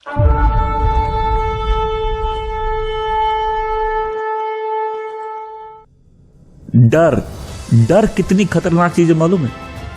डर, डर कितनी खतरनाक चीज है मालूम है?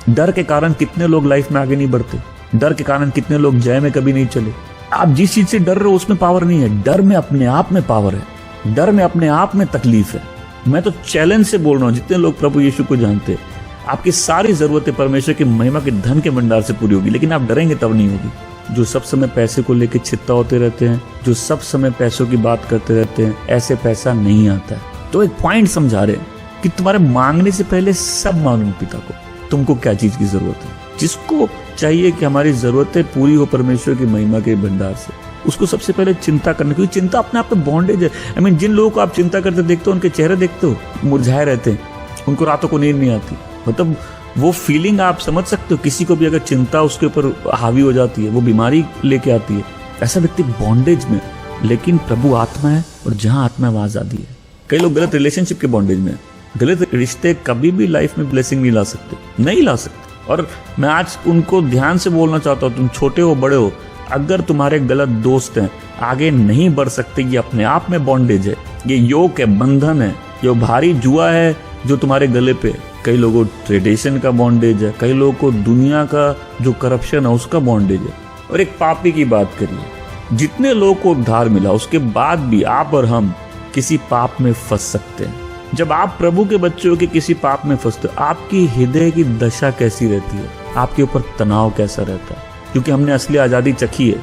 डर के कारण कितने लोग लाइफ में आगे नहीं बढ़ते, डर के कारण कितने लोग जय में कभी नहीं चले। आप जिस चीज से डर रहे हो उसमें पावर नहीं है, डर में अपने आप में पावर है, डर में अपने आप में तकलीफ है। मैं तो चैलेंज से बोल रहा हूं, जितने लोग प्रभु यीशु को जानते हैं, आपकी सारी जरूरतें परमेश्वर की महिमा के धन के भंडार से पूरी होगी, लेकिन आप डरेंगे तब नहीं होगी। जो सब समय पैसे को लेकर चिंता होते रहते हैं, जो सब समय पैसों की बात करते रहते हैं, ऐसे पैसा नहीं आता है। तो एक पॉइंट समझा रहे हैं कि तुम्हारे मांगने से पहले सब मालूम पिता को तुमको क्या चीज की जरूरत है। जिसको चाहिए कि हमारी जरूरतें पूरी हो परमेश्वर की महिमा के भंडार से, उसको सबसे पहले चिंता करनी, क्योंकि चिंता अपने आप में बॉन्डेज है। जिन लोगों को आप चिंता करते देखते हो, उनके चेहरे देखते हो मुरझाए रहते हैं, उनको रातों को नींद नहीं आती। मतलब वो फीलिंग आप समझ सकते हो। किसी को भी अगर चिंता उसके ऊपर हावी हो जाती है, वो बीमारी लेके आती है। ऐसा व्यक्ति बॉन्डेज में, लेकिन प्रभु आत्मा है और जहां आत्मा है वहां आजादी है। कई लोग गलत रिलेशनशिप के बॉन्डेज में, गलत रिश्ते कभी भी लाइफ में ब्लेसिंग नहीं ला सकते, नहीं ला सकते। और मैं आज उनको ध्यान से बोलना चाहता हूँ, तुम छोटे हो बड़े हो, अगर तुम्हारे गलत दोस्त हैं, आगे नहीं बढ़ सकते, ये अपने आप में बॉन्डेज है, ये योग है, बंधन है, ये भारी जुआ है जो तुम्हारे गले पे। कई लोगों को ट्रेडिशन का बॉन्डेज है, कई लोगों को दुनिया का जो करप्शन है उसका बॉन्डेज है। और एक पापी की बात करिए, जितने लोगों को उद्धार मिला उसके बाद भी आप और हम किसी पाप में फंस सकते हैं। जब आप प्रभु के बच्चे हो के किसी पाप में फंसते हो, आपकी हृदय की दशा कैसी रहती है, आपके ऊपर तनाव कैसा रहता है, क्योंकि हमने असली आजादी चखी है।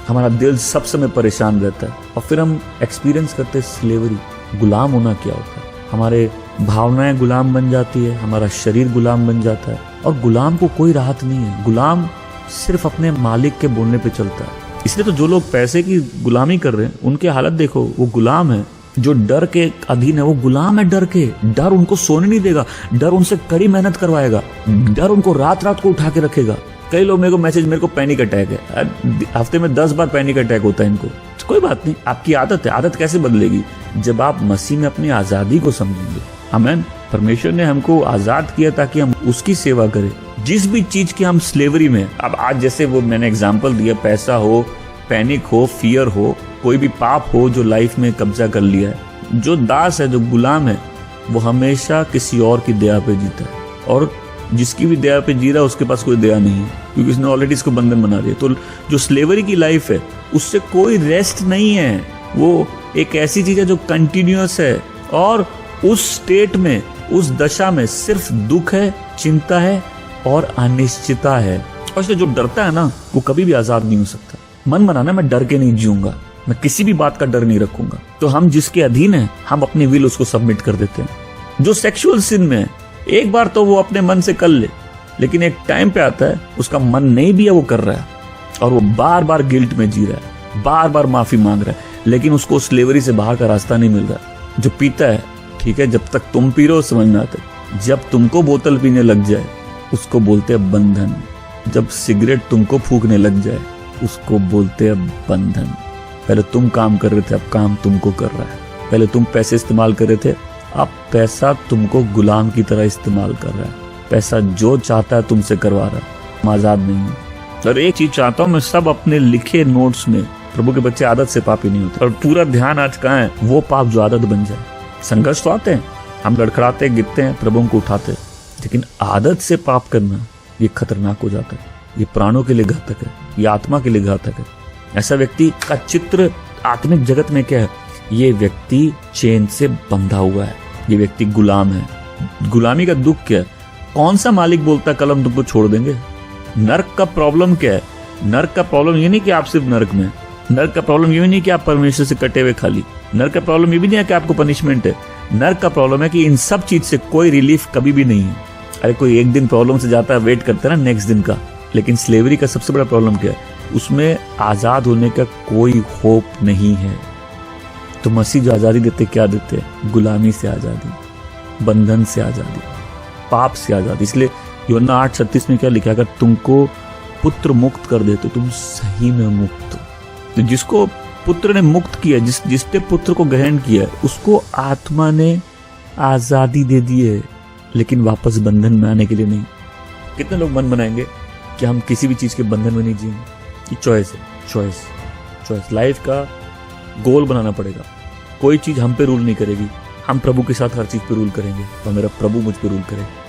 हमारा दिल सब समय परेशान रहता है और फिर हम एक्सपीरियंस करते हैं स्लेवरी, गुलाम होना क्या होता है। हमारे भावनाएं गुलाम बन जाती है, हमारा शरीर गुलाम बन जाता है, और गुलाम को कोई राहत नहीं है। गुलाम सिर्फ अपने मालिक के बोलने पे चलता है। इसलिए तो जो लोग पैसे की गुलामी कर रहे हैं, उनकी हालत देखो, वो गुलाम है। जो डर के अधीन है वो गुलाम है डर के। डर उनको सोने नहीं देगा, डर उनसे कड़ी मेहनत करवाएगा, डर उनको रात रात को उठा के रखेगा। कई लोग मेरे को पैनिक अटैक है, हफ्ते में 10 बार पैनिक अटैक होता है इनको। तो कोई बात नहीं, आपकी आदत है। आदत कैसे बदलेगी? जब आप मसीह में अपनी आजादी को समझेंगे। आमीन। परमेश्वर ने हमको आजाद किया ताकि हम उसकी सेवा करें। जिस भी चीज की हम स्लेवरी में, अब आज जैसे वो मैंने एग्जाम्पल दिया, पैसा हो, पैनिक हो, फियर हो, कोई भी पाप हो जो लाइफ में कब्जा कर लिया है, जो दास है, जो गुलाम है, वो हमेशा किसी और की दया पे जीता है। और जिसकी भी दया पे जी रहा है उसके पास कोई दया नहीं है, क्योंकि उसने ऑलरेडी इसको बंधन बना दिया। तो जो स्लेवरी की लाइफ है उससे कोई रेस्ट नहीं है। वो एक ऐसी चीज है जो कंटिन्यूअस है, और उस स्टेट में, उस दशा में सिर्फ दुख है, चिंता है और अनिश्चितता है। और इसलिए जो डरता है ना, वो कभी भी आजाद नहीं हो सकता। मन बनाना मैं डर के नहीं जीऊंगा, मैं किसी भी बात का डर नहीं रखूंगा। तो हम जिसके अधीन है, हम अपनी विल उसको सबमिट कर देते हैं। जो सेक्सुअल सिन में है, एक बार तो वो अपने मन से कर ले, लेकिन एक टाइम पे आता है उसका मन नहीं भी है, वो कर रहा है, और वो बार बार गिल्ट में जी रहा है, बार बार माफी मांग रहा है, लेकिन उसको स्लेवरी से बाहर का रास्ता नहीं मिल रहा। जो पीता है, ठीक है, जब तक तुम पी रहे हो समझ में आता है, जब तुमको बोतल पीने लग जाए उसको बोलते हैं बंधन। जब सिगरेट तुमको फूकने लग जाए उसको बोलते हैं बंधन। पहले तुम काम कर रहे थे, अब काम तुमको कर रहा है। पहले तुम पैसे इस्तेमाल कर रहे थे, अब पैसा तुमको गुलाम की तरह इस्तेमाल कर रहा है। पैसा जो चाहता है तुमसे करवा रहा है, तुम आजाद नहीं है। और एक चीज चाहता हूँ मैं, सब अपने लिखे नोट्स में, प्रभु के बच्चे आदत से पापी नहीं होते। और पूरा ध्यान आज कहाँ है? वो पाप जो आदत बन जाए। संघर्ष तो आते हैं, हम लड़खड़ाते गिरते हैं, प्रभु को उठाते, लेकिन आदत से पाप करना ये खतरनाक हो जाता है। ये प्राणों के लिए घातक है, ये आत्मा के लिए घातक है। ऐसा व्यक्ति का चित्र आत्मिक जगत में क्या है? ये व्यक्ति चेन से बंधा हुआ है, ये व्यक्ति गुलाम है। गुलामी का दुख क्या है? कौन सा मालिक बोलता कल हम तुमको छोड़ देंगे? नर्क का प्रॉब्लम क्या है? नर्क का प्रॉब्लम ये नहीं कि आप सिर्फ नर्क में, नर्क का प्रॉब्लम ये नहीं कि आप परमेश्वर से कटे हुए खाली, नर्क का प्रॉब्लम ये भी नहीं है कि आपको पनिशमेंट है। नर्क का प्रॉब्लम है कि इन सब चीज से कोई रिलीफ कभी भी नहीं है। अरे कोई एक दिन प्रॉब्लम से जाता है, वेट करता है ना नेक्स्ट दिन का, लेकिन स्लेवरी का सबसे बड़ा प्रॉब्लम क्या है? उसमें आजाद होने का कोई होप नहीं है। तो मसीह जो आजादी देते क्या देते हैं? गुलामी से आजादी, बंधन से आजादी, पाप से आजादी। इसलिए यूहन्ना 8:36 में क्या लिखा? अगर तुमको पुत्र मुक्त कर दे तो तुम सही में मुक्त हो। तो जिसको पुत्र ने मुक्त किया, जिसने पुत्र को ग्रहण किया, उसको आत्मा ने आजादी दे दी है, लेकिन वापस बंधन में आने के लिए नहीं। कितने लोग मन बनाएंगे कि हम किसी भी चीज के बंधन में नहीं जिएंगे? ये चॉइस है, चॉइस। चॉइस, लाइफ का गोल बनाना पड़ेगा। कोई चीज हम पे रूल नहीं करेगी, हम प्रभु के साथ हर चीज पे रूल करेंगे और मेरा प्रभु मुझ पे रूल करेगा।